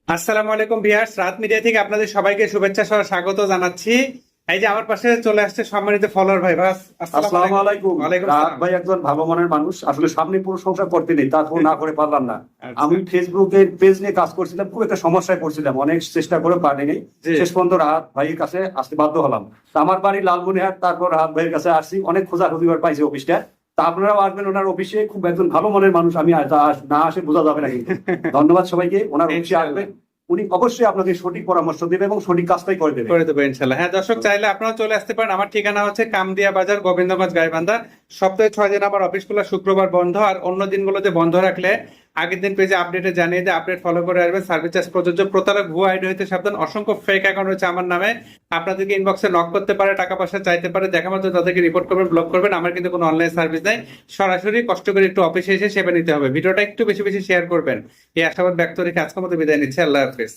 আসসালামু আলাইকুম ভিউয়ার্স, রাত মিডিয়া থেকে আপনাদের সবাইকে শুভেচ্ছা সহ স্বাগত জানাচ্ছি। এই যে আমার পাশে চলে আসছে সম্মানিত ফলোয়ার ভাই। বাস আসসালামু আলাইকুম। ওয়ালাইকুম রাহাত সালাম। ভাই একজন ভালো মনের মানুষ, আসলে সামনে প্রশংসা করতে নেই, তারপর না করে পারলাম না। আচ্ছা। আমি ফেসবুকের পেজ নিয়ে কাজ করছিলাম, খুব একটা সমস্যায় পড়ছিলাম, অনেক চেষ্টা করে পারিনি। জি। শেষ পর্যন্ত রাহাত ভাইয়ের কাছে আসতে বাধ্য হলাম। তা আমার বাড়ি লালমনিরহাট, তারপর রাহাত ভাইয়ের কাছে আসছি, অনেক খোঁজাখুঁজি করে পাইছি অফিসটা। তা আপনারাও আসবেন ওনার অফিসে, খুব একজন ভালো মনের মানুষ, আমি না আসে বোঝা যাবে না কিন্তু। ধন্যবাদ সবাইকে, ওনার অফিসে ইনশাআল্লাহ। আসবেন, উনি অবশ্যই আপনাকে সঠিক পরামর্শ দেবে এবং সঠিক কাজটাই করে দেবে। করে দেবো ইনশাল্লাহ। হ্যাঁ দর্শক, চাইলে আপনারাও চলে আসতে পারেন। আমার ঠিকানা হচ্ছে কামদিয়া বাজার, গোবিন্দগঞ্জ, গাইবান্ধা। সপ্তাহে 6 দিন আমার অফিস খোলা, শুক্রবার বন্ধ। আর অন্য দিনগুলোতে বন্ধ রাখলে আগের দিন পেজে আপডেটে জানিয়ে দিয়ে আপডেট ফলো করে আসবেন। সার্ভিস চার্জ প্রযোজ্য। প্রতারক ভুয়া আইডি হইতে সাবধান। অসংখ্য ফেক অ্যাকাউন্ট রয়েছে আমার নামে। আপনাদেরকে ইনবক্সে নক করতে পারে, টাকা পয়সা চাইতে পারে, দেখা মাত্র তাদেরকে রিপোর্ট করবেন, ব্লক করবেন। আমার কিন্তু কোনো অনলাইন সার্ভিস নাই। সরাসরি কষ্ট করে একটু অফিসে এসে সেবা নিতে হবে। ভিডিওটা একটু বেশি বেশি শেয়ার করবেন, এই আশাবাদ ব্যক্ত রেখে আজকের মতো বিদায় নিচ্ছি। আল্লাহ হাফেজ।